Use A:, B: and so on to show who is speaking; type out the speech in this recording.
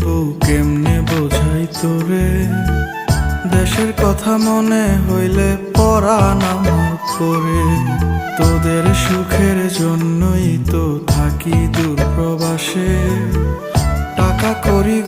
A: বউ কেমনে বোঝাই তোরে, দেশের কথা মনে হইলে পরাণ আমার পরে। তোদের সুখের জন্যই তো থাকি দূর প্রবাসে, টাকা করি